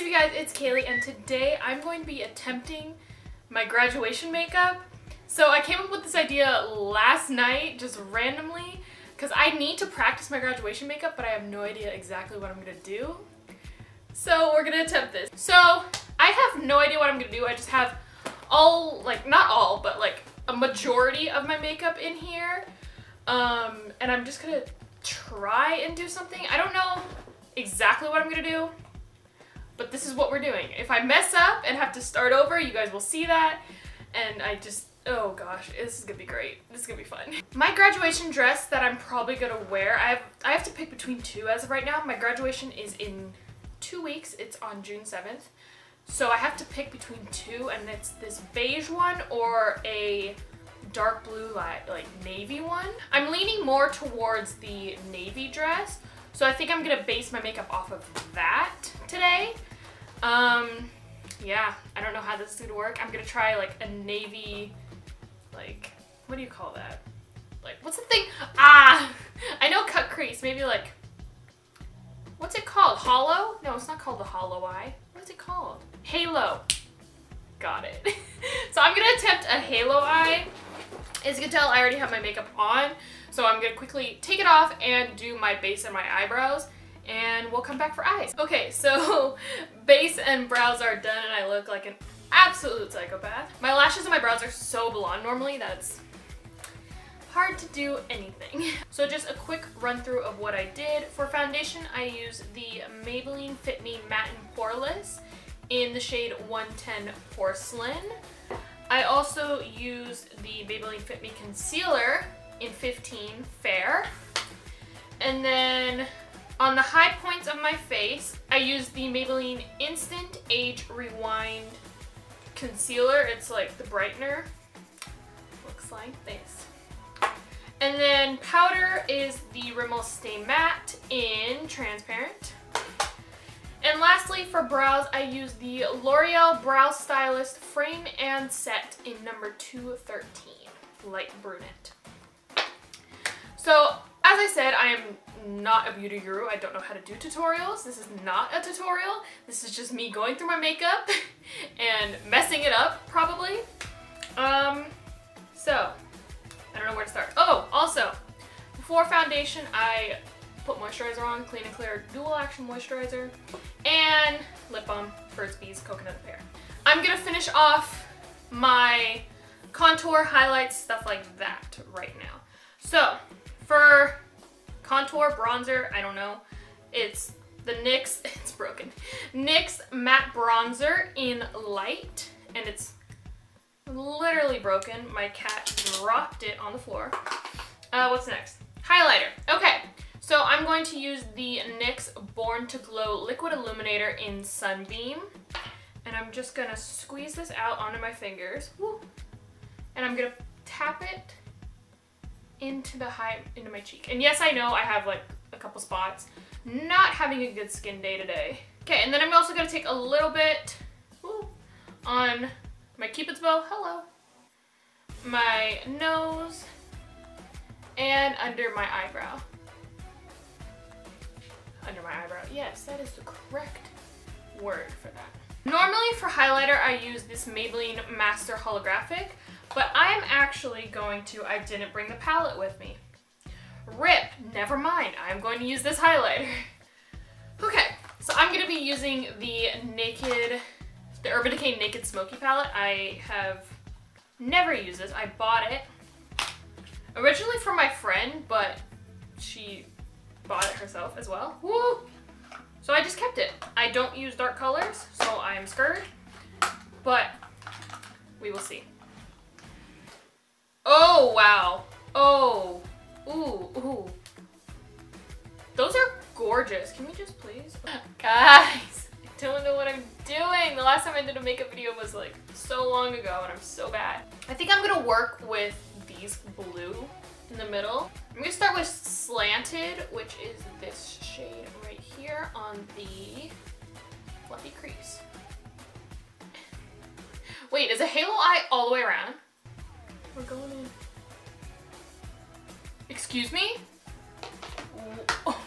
up you guys, it's Kaylee and today I'm going to be attempting my graduation makeup. So I came up with this idea last night just randomly because I need to practice my graduation makeup but I have no idea exactly what I'm going to do. So we're going to attempt this. So I have no idea what I'm going to do. I just have all, like not all, but like a majority of my makeup in here. And I'm just going to try and do something. I don't know exactly what I'm going to do. But this is what we're doing. If I mess up and have to start over, you guys will see that. And oh gosh, this is gonna be great. This is gonna be fun. My graduation dress that I'm probably gonna wear, I have to pick between two as of right now. My graduation is in 2 weeks. It's on June 7th. So I have to pick between two, and it's this beige one or a dark blue like navy one. I'm leaning more towards the navy dress. So I think I'm gonna base my makeup off of that today. Yeah, I don't know how this is gonna work. I'm gonna try like a navy, like, what do you call that? Like, what's the thing? I know cut crease, maybe like, what's it called? Hollow? No, it's not called the hollow eye. What is it called? Halo. Got it. So I'm gonna attempt a halo eye. As you can tell, I already have my makeup on. So I'm gonna quickly take it off and do my base and my eyebrows, and we'll come back for eyes. Okay, so base and brows are done and I look like an absolute psychopath. My lashes and my brows are so blonde normally that it's hard to do anything. So just a quick run through of what I did. For foundation, I used the Maybelline Fit Me Matte and Poreless in the shade 110 Porcelain. I also used the Maybelline Fit Me Concealer in 15 Fair. And then on the high points of my face, I used the Maybelline Instant Age Rewind Concealer. It's like the brightener. Looks like this. And then powder is the Rimmel Stay Matte in Transparent. And lastly, for brows, I used the L'Oreal Brow Stylist Frame and Set in number 213, light brunette. So, as I said, I am not a beauty guru. I don't know how to do tutorials. This is not a tutorial. This is just me going through my makeup and messing it up, probably. So, I don't know where to start. Oh, also, before foundation, I put moisturizer on, Clean and Clear Dual Action Moisturizer, and lip balm, Burt's Bees Coconut Pear. I'm gonna finish off my contour, highlights, stuff like that right now. So, for contour, bronzer, I don't know, it's the NYX, it's broken, NYX Matte Bronzer in Light, and it's literally broken. My cat dropped it on the floor. What's next? Highlighter. Okay, so I'm going to use the NYX Born to Glow Liquid Illuminator in Sunbeam, and I'm just gonna squeeze this out onto my fingers. Woo. And I'm gonna tap it into my cheek. And yes, I know I have like a couple spots. Not having a good skin day today. Okay, and then I'm also gonna take a little bit on my Cupid's bow, hello, my nose, and under my eyebrow. Under my eyebrow, yes, that is the correct word for that. Normally for highlighter, I use this Maybelline Master Holographic, but I'm actually going to, I didn't bring the palette with me. RIP, never mind, I'm going to use this highlighter. Okay, so I'm going to be using the Urban Decay Naked Smoky palette. I have never used this, I bought it originally for my friend, but she bought it herself as well. Woo! So I just kept it. I don't use dark colors, so I am scared, but we will see. Oh, wow. Oh. Ooh, ooh. Those are gorgeous. Can we just please? Guys, I don't know what I'm doing. The last time I did a makeup video was like so long ago and I'm so bad. I think I'm gonna work with these blue in the middle. I'm gonna start with Slanted, which is this shade right here on the fluffy crease. Wait, is a halo eye all the way around? We're going in. Excuse me? Oh.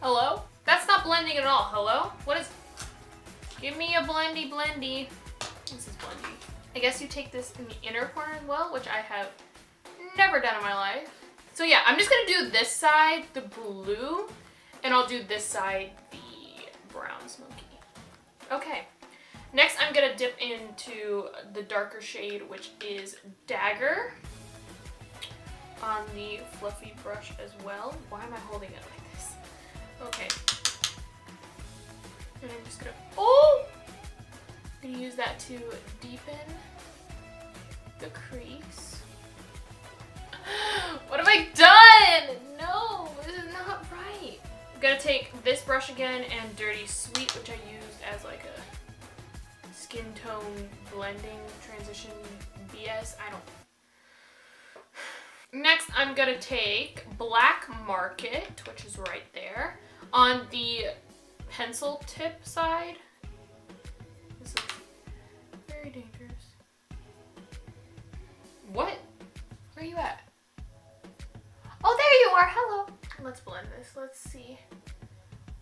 Hello? That's not blending at all. Hello? What is... Give me a blendy blendy. This is blendy. I guess you take this in the inner corner as well, which I have never done in my life. So yeah, I'm just gonna do this side, the blue, and I'll do this side, the brown smoky. Okay. Next, I'm gonna dip into the darker shade, which is Dagger, on the fluffy brush as well. Why am I holding it like this? Okay. And I'm just gonna, I'm gonna use that to deepen the crease. What have I done? No, this is not right. I'm gonna take this brush again and Dirty Sweet, which I used as like a skin tone blending transition BS. I don't. Next, I'm gonna take Black Market, which is right there, on the pencil tip side. This is very dangerous. What? Where are you at? Oh, there you are. Hello. Let's blend this. Let's see.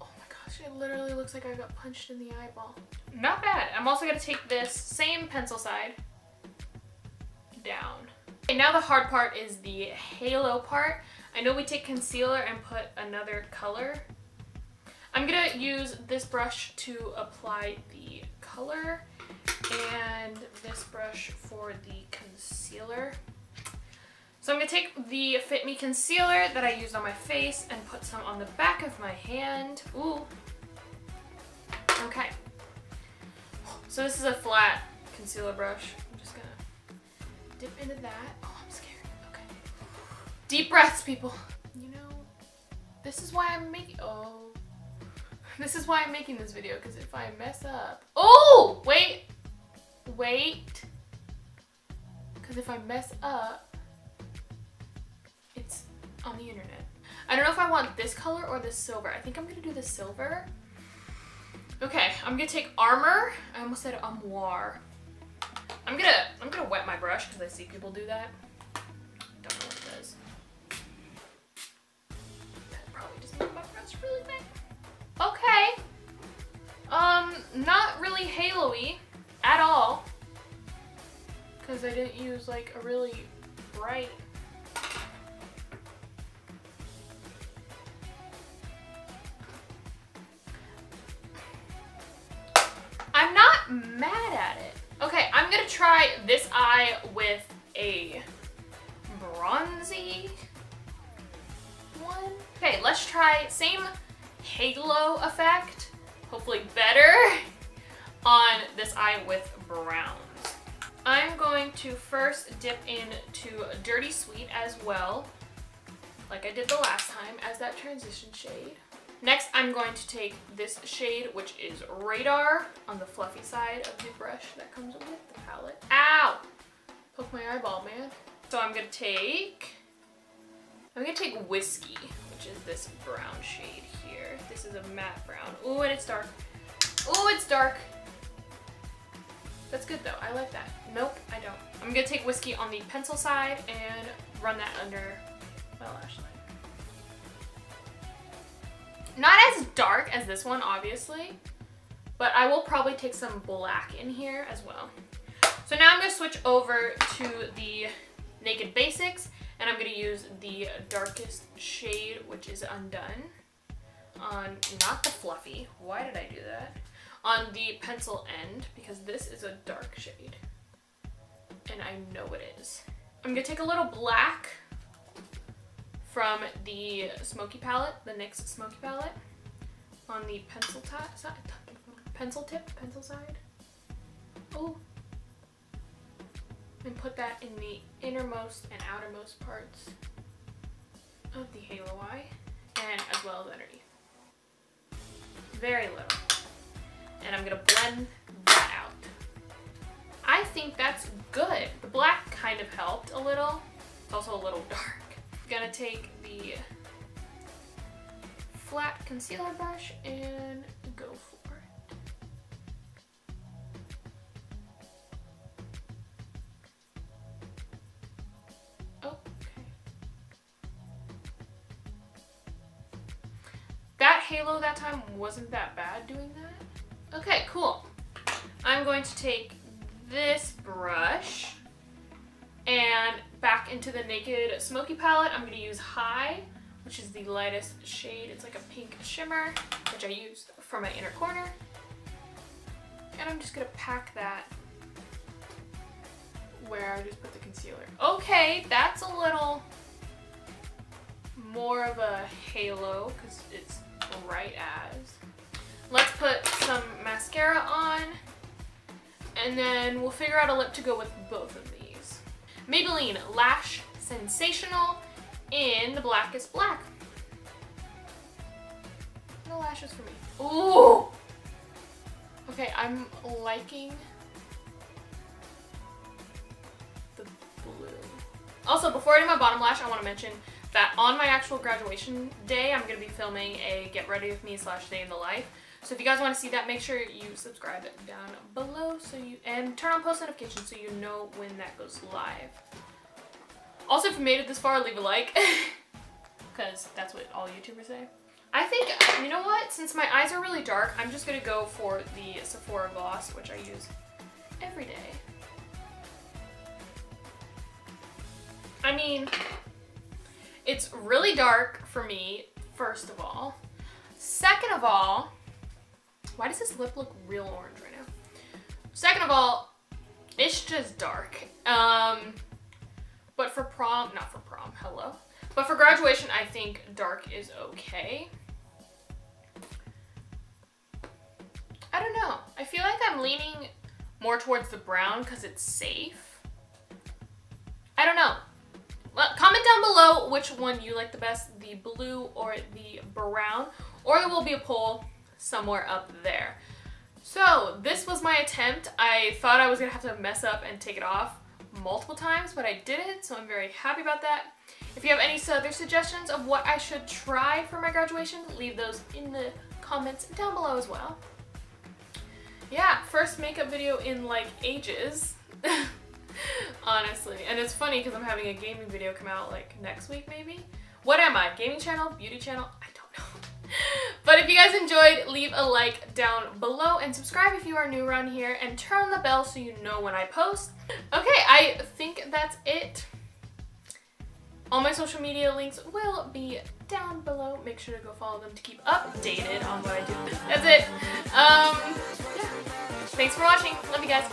Oh my gosh, it literally looks like I got punched in the eyeball. Not bad. I'm also gonna take this same pencil side down. Okay, now the hard part is the halo part. I know we take concealer and put another color. I'm gonna use this brush to apply the color and this brush for the concealer. So I'm gonna take the Fit Me concealer that I used on my face and put some on the back of my hand. Ooh. Okay. So this is a flat concealer brush. I'm just gonna dip into that. Oh, I'm scared. Okay. Deep breaths, people. You know, this is why I'm making, this is why I'm making this video, because if I mess up, wait, because if I mess up, it's on the internet. I don't know if I want this color or this silver. I think I'm gonna do the silver. Okay, I'm gonna take Armor. I almost said Armoire. I'm gonna wet my brush because I see people do that. Don't know what it does. That probably just made my brush really big. Okay. Not really halo-y at all, because I didn't use like a really bright. I'm not mad at it. Okay, I'm gonna try this eye with a bronzy one. Okay, let's try same halo effect, hopefully better, on this eye with browns. I'm going to first dip into Dirty Sweet as well, like I did the last time, as that transition shade. Next, I'm going to take this shade, which is Radar, on the fluffy side of the brush that comes with the palette. Ow! Poke my eyeball, man. So I'm gonna take Whiskey, which is this brown shade here. This is a matte brown. Ooh, and it's dark. Ooh, it's dark. That's good though, I like that. Nope, I don't. I'm gonna take Whiskey on the pencil side and run that under my lash line. Not as dark as this one, obviously, but I will probably take some black in here as well. So now I'm gonna switch over to the Naked Basics, and I'm gonna use the darkest shade, which is Undone, on, not the fluffy, why did I do that? On the pencil end, because this is a dark shade, and I know it is. I'm gonna take a little black from the Smoky palette, the NYX Smoky palette, on the pencil side. Oh, and put that in the innermost and outermost parts of the halo eye, and as well as underneath. Very little. And I'm gonna blend that out. I think that's good. The black kind of helped a little. It's also a little dark. Gonna take the flat concealer brush and go for it. Okay. That halo that time wasn't that bad doing that. Okay, cool. I'm going to take this brush and back into the Naked Smoky palette, I'm going to use High, which is the lightest shade. It's like a pink shimmer, which I used for my inner corner. And I'm just going to pack that where I just put the concealer. Okay, that's a little more of a halo because it's bright as. Let's put some mascara on, and then we'll figure out a lip to go with both of these. Maybelline Lash Sensational in the Blackest Black. No lashes for me. Ooh! Okay, I'm liking the blue. Also, before I do my bottom lash, I want to mention that on my actual graduation day, I'm going to be filming a Get Ready With Me / Day in the Life. So if you guys want to see that, make sure you subscribe down below and turn on post notifications so you know when that goes live. Also, if you made it this far, leave a like, because that's what all YouTubers say. I think, you know what, since my eyes are really dark, I'm just going to go for the Sephora gloss, which I use every day. I mean, it's really dark for me, first of all. Second of all, why does this lip look real orange right now? Second of all, it's just dark. But for prom, not for prom, hello. But for graduation, I think dark is okay. I don't know. I feel like I'm leaning more towards the brown because it's safe. I don't know. Comment down below which one you like the best, the blue or the brown, or there will be a poll somewhere up there. So this was my attempt. I thought I was gonna have to mess up and take it off multiple times, but I didn't, so I'm very happy about that. If you have any other suggestions of what I should try for my graduation, leave those in the comments down below as well. Yeah, first makeup video in like ages. Honestly, and it's funny because I'm having a gaming video come out like next week maybe. What am I? Gaming channel? Beauty channel? I don't know. But if you guys enjoyed, leave a like down below and subscribe if you are new around here and turn on the bell so you know when I post. Okay, I think that's it. All my social media links will be down below. Make sure to go follow them to keep updated on what I do. That's it. Yeah. Thanks for watching. Love you guys.